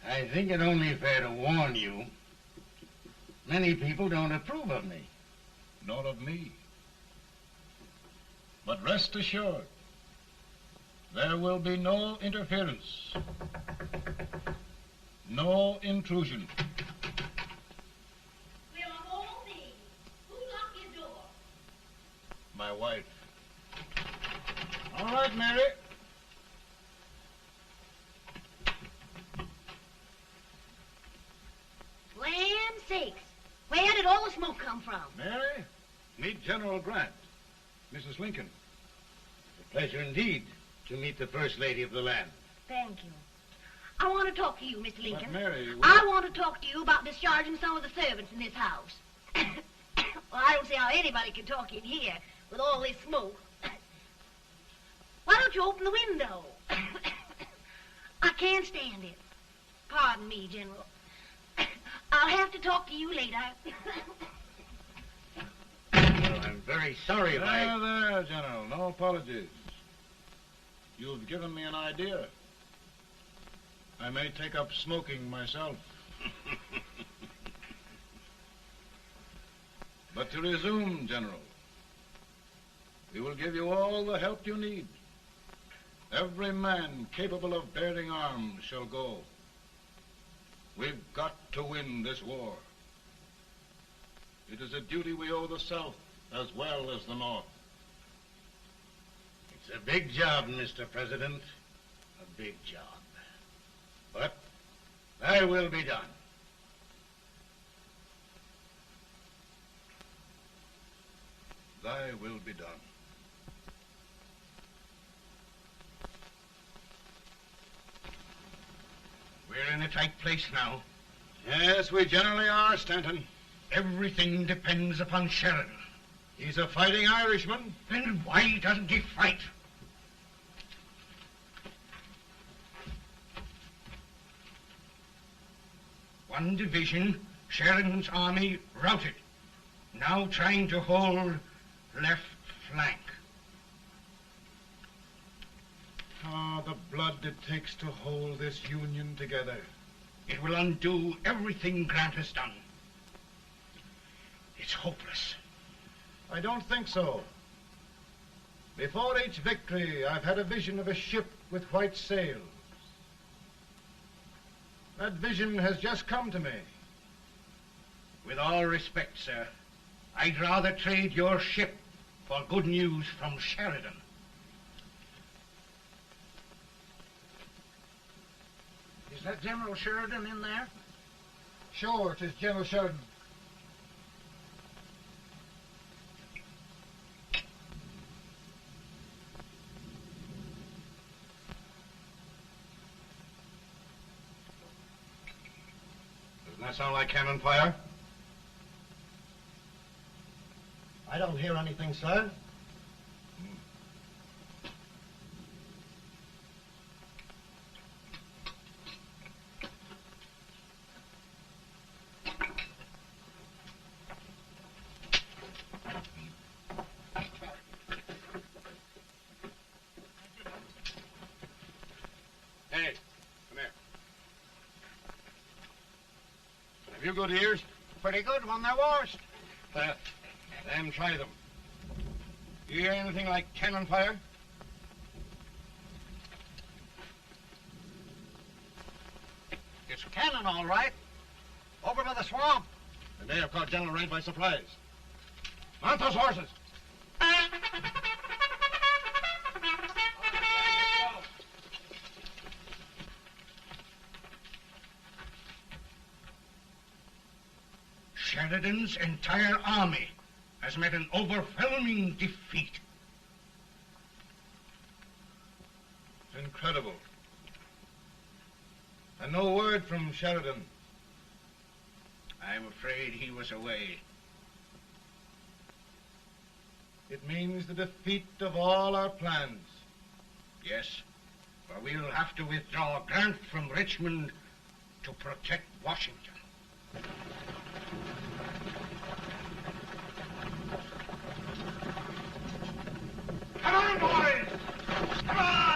I think it only fair to warn you. Many people don't approve of me. Nor of me. But rest assured, there will be no interference, no intrusion. Well, of all things, who locked your door? My wife. All right, Mary. Land sakes. Where did all the smoke come from? Mary, meet General Grant. Mrs. Lincoln. It's a pleasure indeed to meet the First Lady of the land. Thank you. I want to talk to you, Mr. Lincoln. But Mary, I want to talk to you about discharging some of the servants in this house. Well, I don't see how anybody can talk in here with all this smoke. Why don't you open the window? I can't stand it. Pardon me, General. I'll have to talk to you later. Well, I'm very sorry if I... There, General. No apologies. You've given me an idea. I may take up smoking myself. But to resume, General, we will give you all the help you need. Every man capable of bearing arms shall go. We've got to win this war. It is a duty we owe the South as well as the North. It's a big job, Mr. President. A big job. But thy will be done. Thy will be done. We're in a tight place now. Yes, we generally are, Stanton. Everything depends upon Sheridan. He's a fighting Irishman. Then why doesn't he fight? One division, Sheridan's army, routed. Now trying to hold left flank. Ah, the blood it takes to hold this Union together. It will undo everything Grant has done. It's hopeless. I don't think so. Before each victory, I've had a vision of a ship with white sails. That vision has just come to me. With all respect, sir, I'd rather trade your ship for good news from Sheridan. Is that General Sheridan in there? Sure, it is General Sheridan. Doesn't that sound like cannon fire? I don't hear anything, sir. Hey, come here. Have you good ears? Pretty good when they're washed. Then try them. You hear anything like cannon fire? It's cannon, all right. Over by the swamp. And they have caught General Wright by surprise. Mount those horses. Sheridan's entire army has met an overwhelming defeat. It's incredible. And no word from Sheridan. I'm afraid he was away. It means the defeat of all our plans. Yes, for we'll have to withdraw Grant from Richmond to protect Washington. Come on, boys! Come on!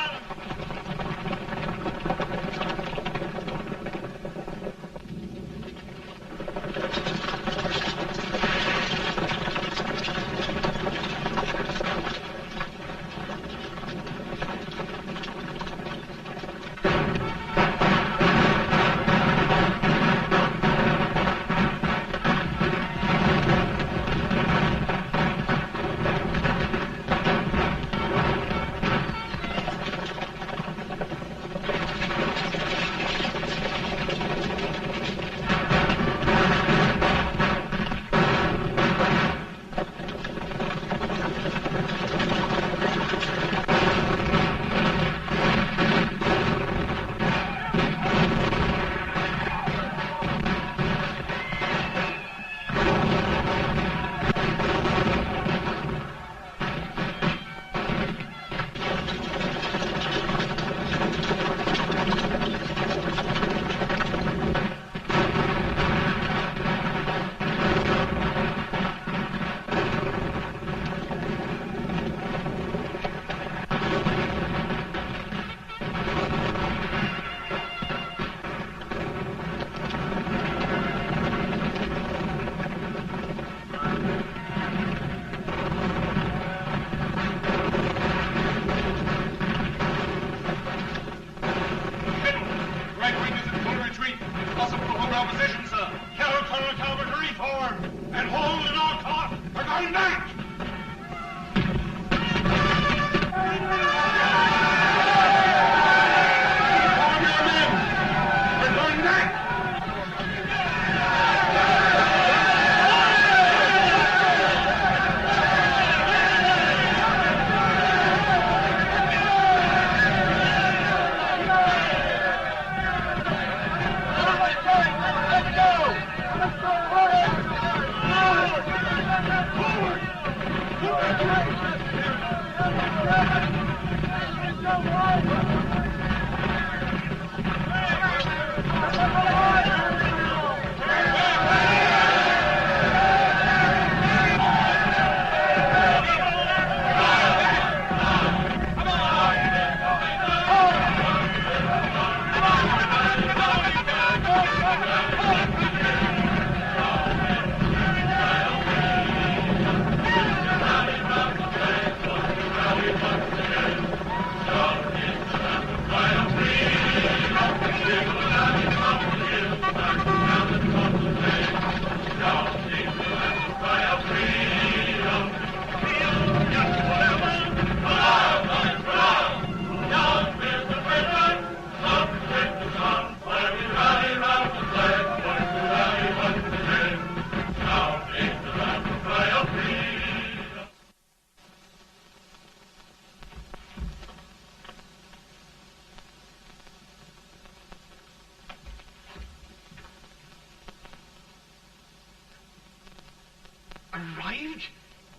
Arrived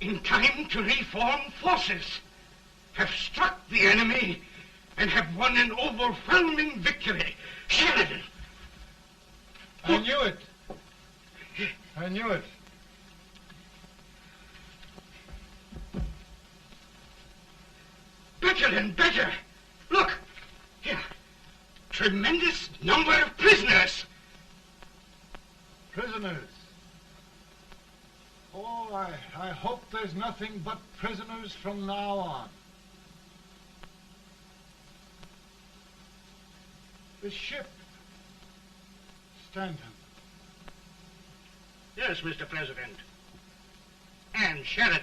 in time to reform forces, have struck the enemy, and have won an overwhelming victory. Sheridan! I knew it. I knew it. Better and better. Look, here. Tremendous number of prisoners. Prisoners. Oh, I hope there's nothing but prisoners from now on. The ship. Stanton. Yes, Mr. President. And Sheridan.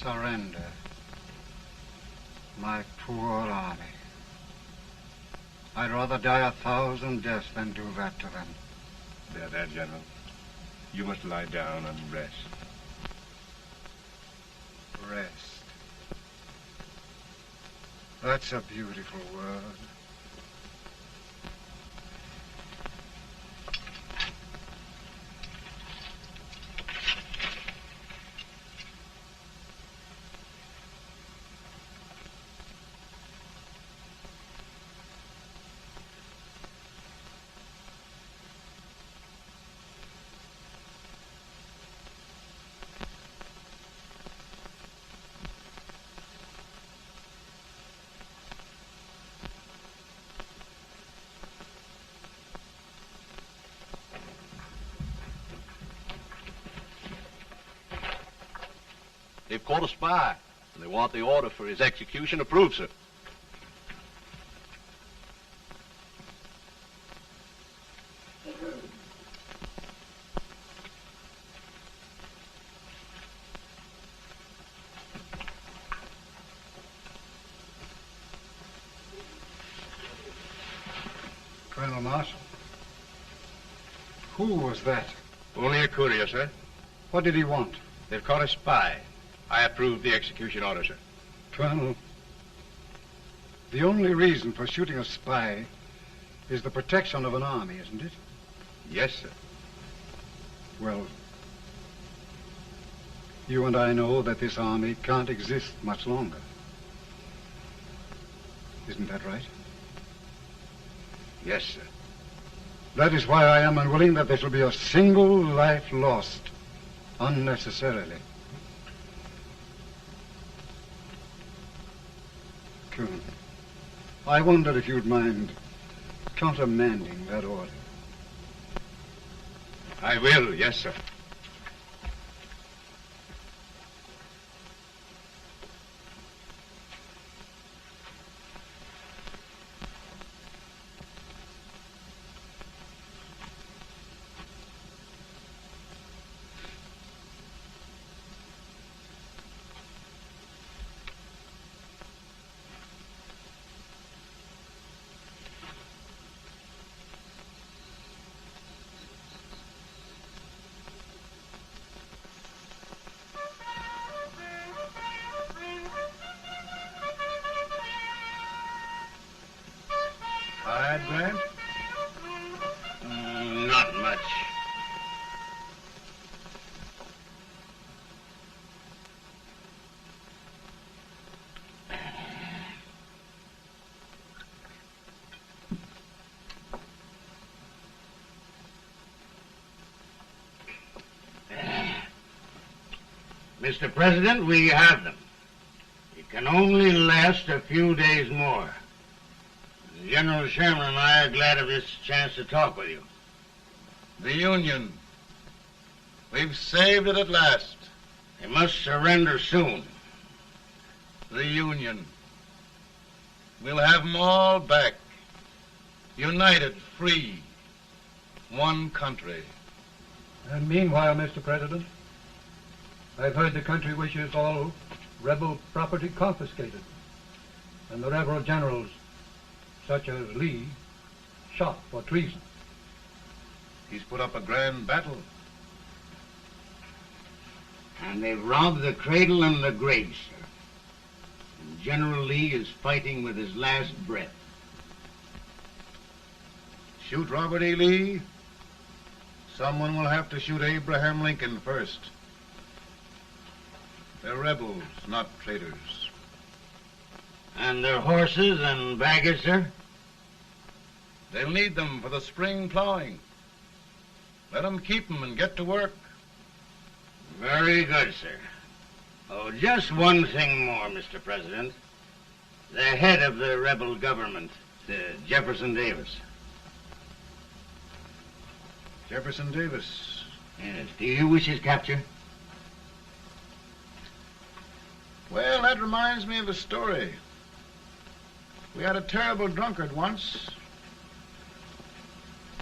Surrender. My poor army. I'd rather die 1,000 deaths than do that to them. There, General. You must lie down and rest. Rest. That's a beautiful word. They've caught a spy, and they want the order for his execution approved, sir. Colonel Marshall. Who was that? Only a courier, sir. What did he want? They've caught a spy. I approve the execution order, sir. Colonel, the only reason for shooting a spy is the protection of an army, isn't it? Yes, sir. Well, you and I know that this army can't exist much longer. Isn't that right? Yes, sir. That is why I am unwilling that there shall be a single life lost unnecessarily. Phonofilm. I wondered if you'd mind countermanding that order. I will, yes, sir. Grant? Not much. Mr. President, we have them. It can only last a few days more. General Sherman and I are glad of this chance to talk with you. The Union. We've saved it at last. They must surrender soon. The Union. We'll have them all back. United, free. One country. And meanwhile, Mr. President, I've heard the country wishes all rebel property confiscated, and the rebel generals, such as Lee, shot for treason. He's put up a grand battle. And they've robbed the cradle and the grave, sir. And General Lee is fighting with his last breath. Shoot Robert E. Lee? Someone will have to shoot Abraham Lincoln first. They're rebels, not traitors. And their horses and baggage, sir? They'll need them for the spring plowing. Let them keep them and get to work. Very good, sir. Oh, just one thing more, Mr. President. The head of the rebel government, Jefferson Davis. Jefferson Davis? Yes. Do you wish his capture? Well, that reminds me of a story. We had a terrible drunkard once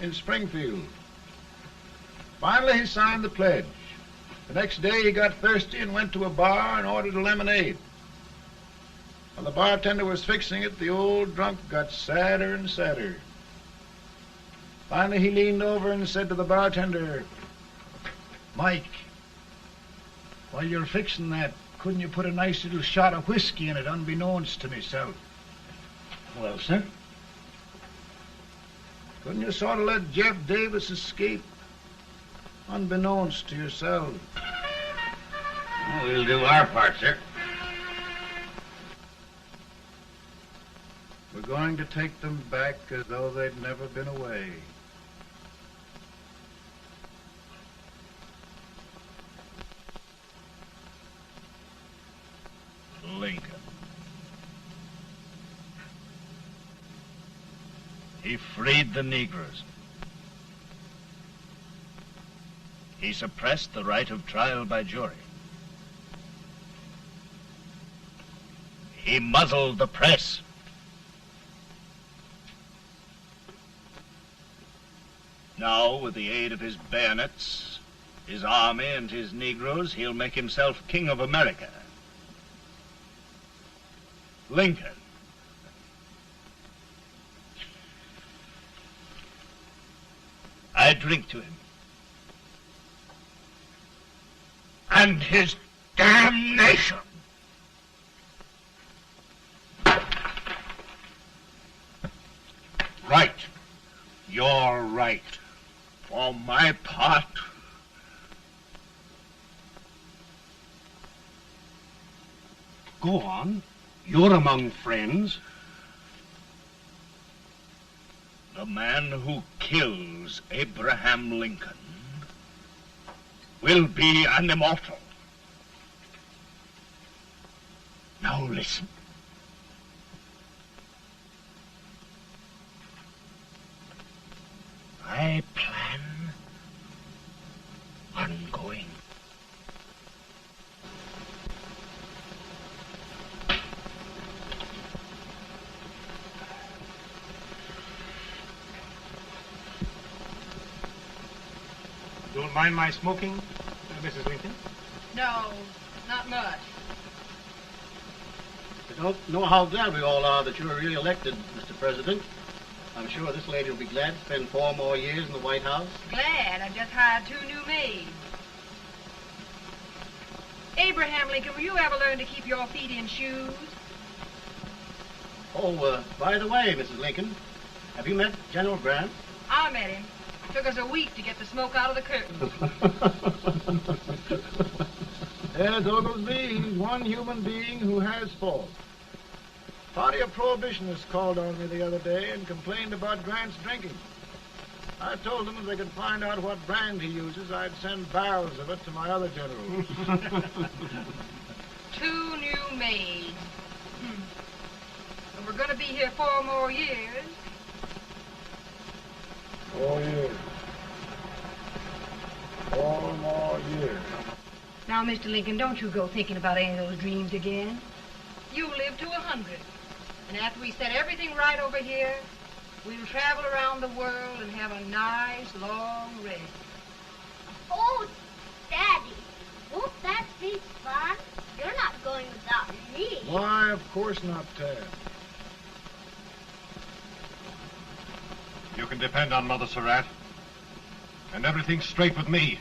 in Springfield. Finally, he signed the pledge. The next day, he got thirsty and went to a bar and ordered a lemonade. While the bartender was fixing it, the old drunk got sadder and sadder. Finally, he leaned over and said to the bartender, "Mike, while you're fixing that, couldn't you put a nice little shot of whiskey in it, unbeknownst to myself?" Well, sir? Couldn't you sort of let Jeff Davis escape, unbeknownst to yourself? Well, we'll do our part, sir. We're going to take them back as though they'd never been away. Lincoln. He freed the Negroes. He suppressed the right of trial by jury. He muzzled the press. Now, with the aid of his bayonets, his army, and his Negroes, he'll make himself king of America. Lincoln. I drink to him. And his damnation. Right. You're right. For my part, Go on. You're among friends. the man who kills Abraham Lincoln will be an immortal. Now listen. mind my smoking, Mrs. Lincoln? No, not much. I don't know how glad we all are that you were re-elected, Mr. President. I'm sure this lady will be glad to spend 4 more years in the White House. Glad. I just hired 2 new maids. Abraham Lincoln, will you ever learn to keep your feet in shoes? Oh, by the way, Mrs. Lincoln, have you met General Grant? I met him. Took us a week to get the smoke out of the curtains. Yes, Oglesby, he's one human being who has faults. Party of Prohibitionists called on me the other day and complained about Grant's drinking. I told them if they could find out what brand he uses, I'd send barrels of it to my other generals. 2 new maids. And we're going to be here 4 more years. 4 years. 4 more years. Now, Mr. Lincoln, don't you go thinking about any of those dreams again. You live to 100. And after we set everything right over here, we'll travel around the world and have a nice, long rest. Oh, Daddy, won't that be fun? You're not going without me. Why, of course not, Tad. You can depend on Mother Surratt. And everything's straight with me.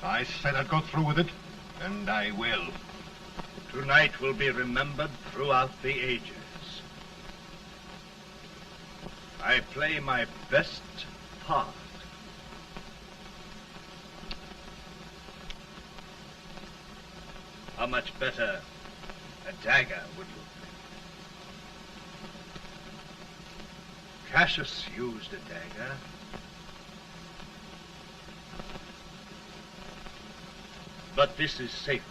I said I'd go through with it, and I will. Tonight will be remembered throughout the ages. I play my best part. How much better a dagger would look. Cassius used a dagger. But this is safer.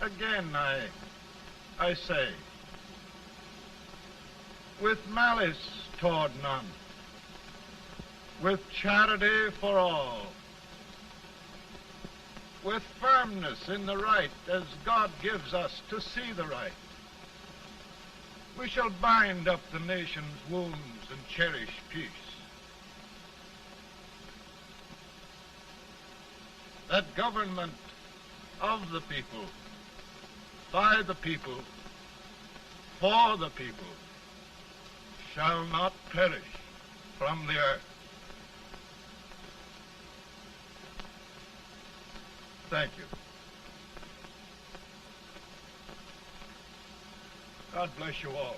Again, I say, with malice toward none, with charity for all, with firmness in the right as God gives us to see the right, we shall bind up the nation's wounds and cherish peace. That government of the people, by the people, for the people, shall not perish from the earth. Thank you. God bless you all.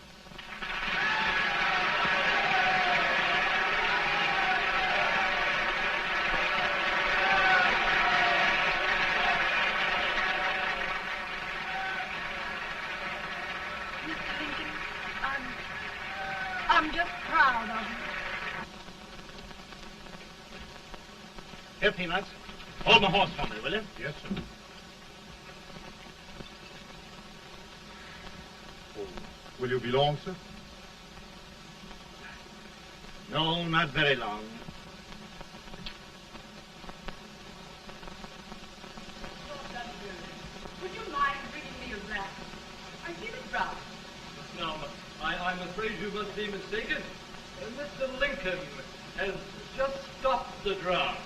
I'm just proud of you. Here, Peanuts. Hold my horse for me, will you? Yes, sir. Oh, will you be long, sir? No, not very long. Would you mind bringing me a glass? I feel it dry. No, I'm afraid you must be mistaken. Mr. Lincoln has just stopped the draft.